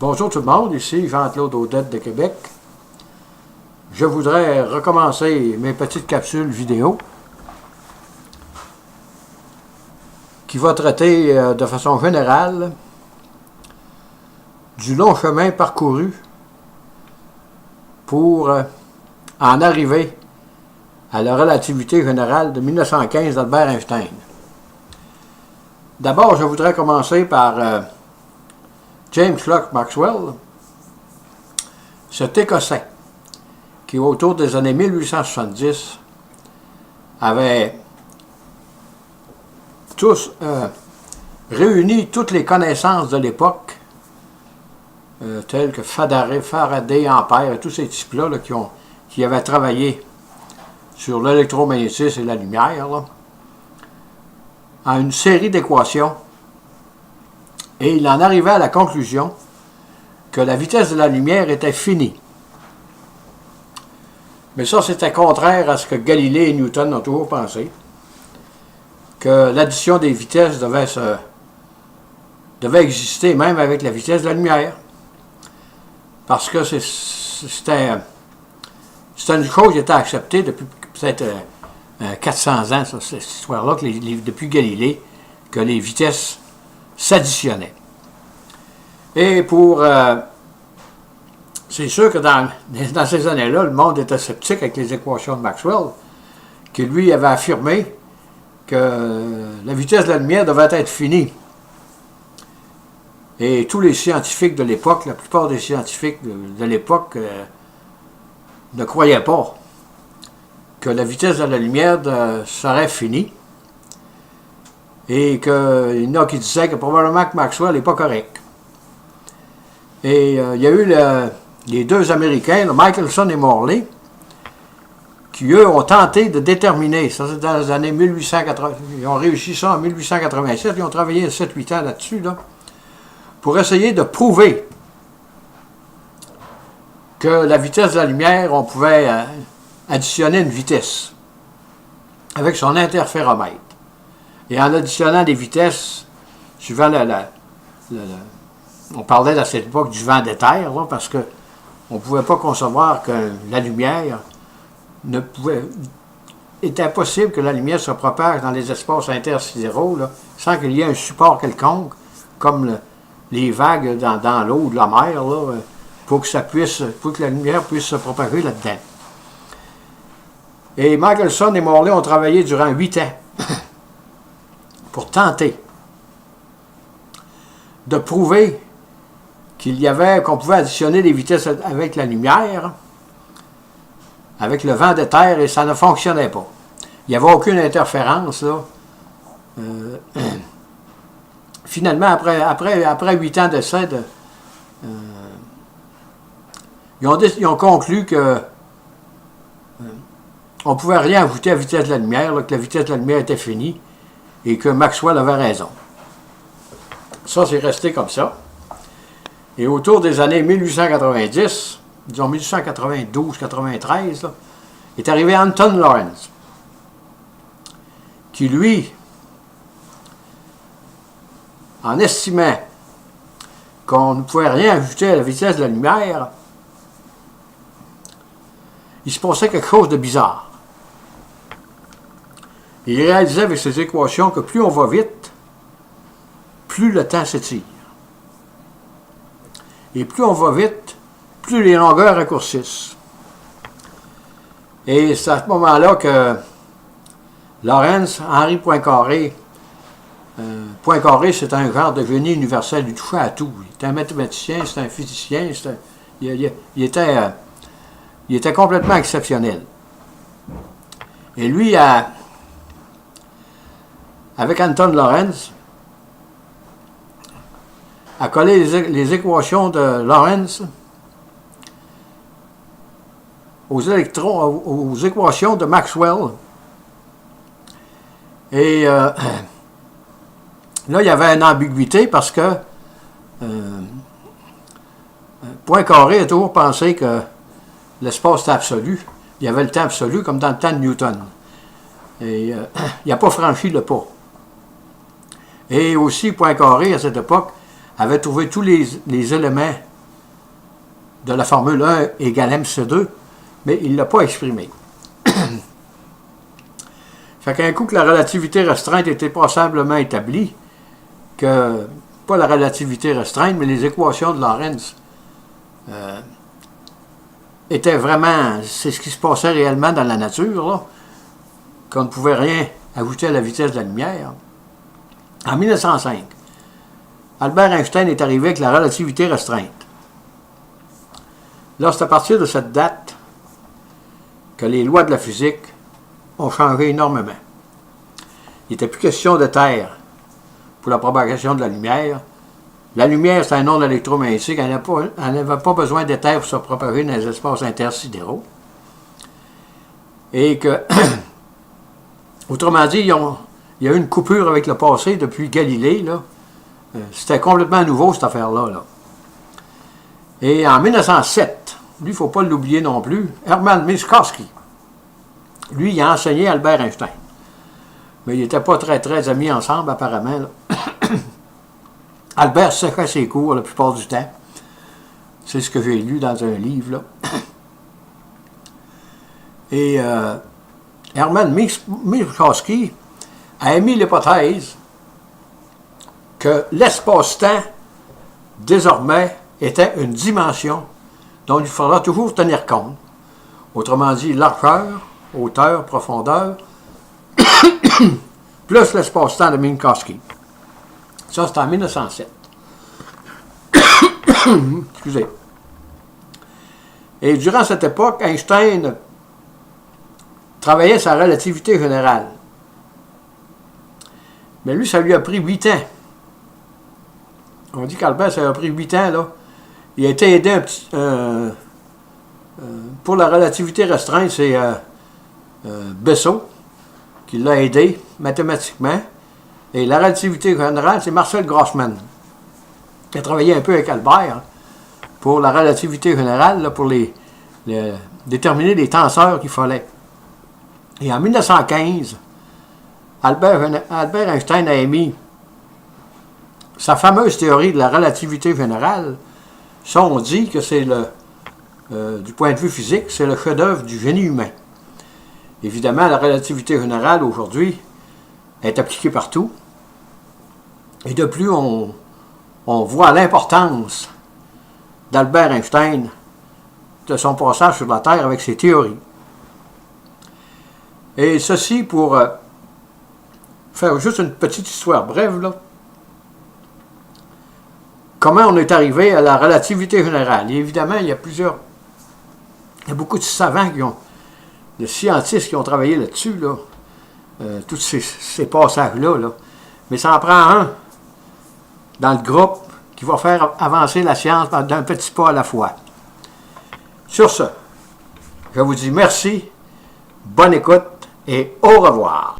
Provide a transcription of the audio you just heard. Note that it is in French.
Bonjour tout le monde, ici Jean-Claude Audette de Québec. Je voudrais recommencer mes petites capsules vidéo qui va traiter de façon générale du long chemin parcouru pour en arriver à la relativité générale de 1915 d'Albert Einstein. D'abord, je voudrais commencer par James Clerk Maxwell, cet Écossais qui, autour des années 1870, avait réuni toutes les connaissances de l'époque, telles que Faraday, Ampère et tous ces types-là qui avaient travaillé sur l'électromagnétisme et la lumière, en une série d'équations. Et il en arrivait à la conclusion que la vitesse de la lumière était finie. Mais ça, c'était contraire à ce que Galilée et Newton ont toujours pensé, que l'addition des vitesses devait exister même avec la vitesse de la lumière. Parce que c'était une chose qui était acceptée depuis peut-être 400 ans, ça, cette histoire-là, depuis Galilée, que les vitesses s'additionnaient. Et c'est sûr que dans ces années-là, le monde était sceptique avec les équations de Maxwell, qui lui avait affirmé que la vitesse de la lumière devait être finie. Et tous les scientifiques de l'époque, la plupart des scientifiques de l'époque ne croyaient pas que la vitesse de la lumière serait finie. Et qu'il y en a qui disaient que probablement que Maxwell n'est pas correct. Et il y a eu les deux Américains, Michelson et Morley, qui eux ont tenté de déterminer, ça c'est dans les années 1880, ils ont réussi ça en 1887, ils ont travaillé 7-8 ans là-dessus, pour essayer de prouver que la vitesse de la lumière, on pouvait additionner une vitesse avec son interféromètre. Et en additionnant des vitesses, suivant on parlait à cette époque du vent d'éther, parce qu'on ne pouvait pas concevoir que la lumière était impossible que la lumière se propage dans les espaces intersidéraux sans qu'il y ait un support quelconque, comme les vagues dans l'eau de la mer, pour que la lumière puisse se propager là-dedans. Et Michelson et Morley ont travaillé durant 8 ans pour tenter de prouver qu'on pouvait additionner les vitesses avec la lumière, avec le vent d'éther, et ça ne fonctionnait pas. Il n'y avait aucune interférence, Finalement, après 8 ans d'essai, ils ont conclu que on ne pouvait rien ajouter à la vitesse de la lumière, que la vitesse de la lumière était finie, et que Maxwell avait raison. Ça, c'est resté comme ça. Et autour des années 1890, disons 1892-93, est arrivé Anton Lorentz, qui, lui, en estimant qu'on ne pouvait rien ajouter à la vitesse de la lumière, il se passait quelque chose de bizarre. Il réalisait avec ses équations que plus on va vite, plus le temps s'étire. Et plus on va vite, plus les longueurs raccourcissent. Et c'est à ce moment-là que Lorentz, Henri Poincaré, Poincaré, c'est un genre de génie universel, il touchait à tout. Il était un mathématicien, c'était un physicien, il était complètement exceptionnel. Et lui, avec Anton Lorentz, a collé les équations de Lorentz aux équations de Maxwell. Et là, il y avait une ambiguïté parce que Poincaré a toujours pensé que l'espace était absolu. Il y avait le temps absolu, comme dans le temps de Newton. Et il n'a pas franchi le pas. Et aussi, Poincaré, à cette époque, avait trouvé tous les éléments de la formule 1 égale mc2, mais il ne l'a pas exprimé. Fait qu'un coup que la relativité restreinte était passablement établie, que, pas la relativité restreinte, mais les équations de Lorentz étaient vraiment, c'est ce qui se passait réellement dans la nature, là, qu'on ne pouvait rien ajouter à la vitesse de la lumière. En 1905, Albert Einstein est arrivé avec la relativité restreinte. Là, c'est à partir de cette date que les lois de la physique ont changé énormément. Il n'était plus question de Terre pour la propagation de la lumière. La lumière, c'est un onde électromagnétique. Elle n'avait pas besoin d'éther pour se propager dans les espaces intersidéraux. Et que, autrement dit, il y a eu une coupure avec le passé depuis Galilée. Là. C'était complètement nouveau, cette affaire-là. Là. Et en 1907, lui, il ne faut pas l'oublier non plus, Hermann Minkowski, lui, il a enseigné Albert Einstein. Mais ils n'étaient pas très amis ensemble, apparemment. Là. Albert séchait ses cours la plupart du temps. C'est ce que j'ai lu dans un livre. Là. Et Hermann Minkowski a émis l'hypothèse que l'espace-temps, désormais, était une dimension dont il faudra toujours tenir compte. Autrement dit, largeur, hauteur, profondeur, plus l'espace-temps de Minkowski. Ça, c'est en 1907. Excusez. Et durant cette époque, Einstein travaillait sa relativité générale. Mais lui, ça lui a pris 8 ans. On dit qu'Albert, ça lui a pris 8 ans, là. Il a été aidé un petit... pour la relativité restreinte, c'est Bessot qui l'a aidé mathématiquement. Et la relativité générale, c'est Marcel Grossman, qui a travaillé un peu avec Albert pour la relativité générale, là, pour déterminer les tenseurs qu'il fallait. Et en 1915, Albert Einstein a émis sa fameuse théorie de la relativité générale. Ça, on dit que c'est du point de vue physique, c'est le chef-d'œuvre du génie humain. Évidemment, la relativité générale, aujourd'hui, est appliquée partout. Et de plus, on voit l'importance d'Albert Einstein, de son passage sur la Terre avec ses théories. Et ceci pour faire juste une petite histoire brève, là. Comment on est arrivé à la relativité générale. Et évidemment, il y a beaucoup de savants, de scientifiques qui ont travaillé là-dessus, là, tous ces passages-là. Là. Mais ça en prend un dans le groupe qui va faire avancer la science d'un petit pas à la fois. Sur ce, je vous dis merci, bonne écoute et au revoir.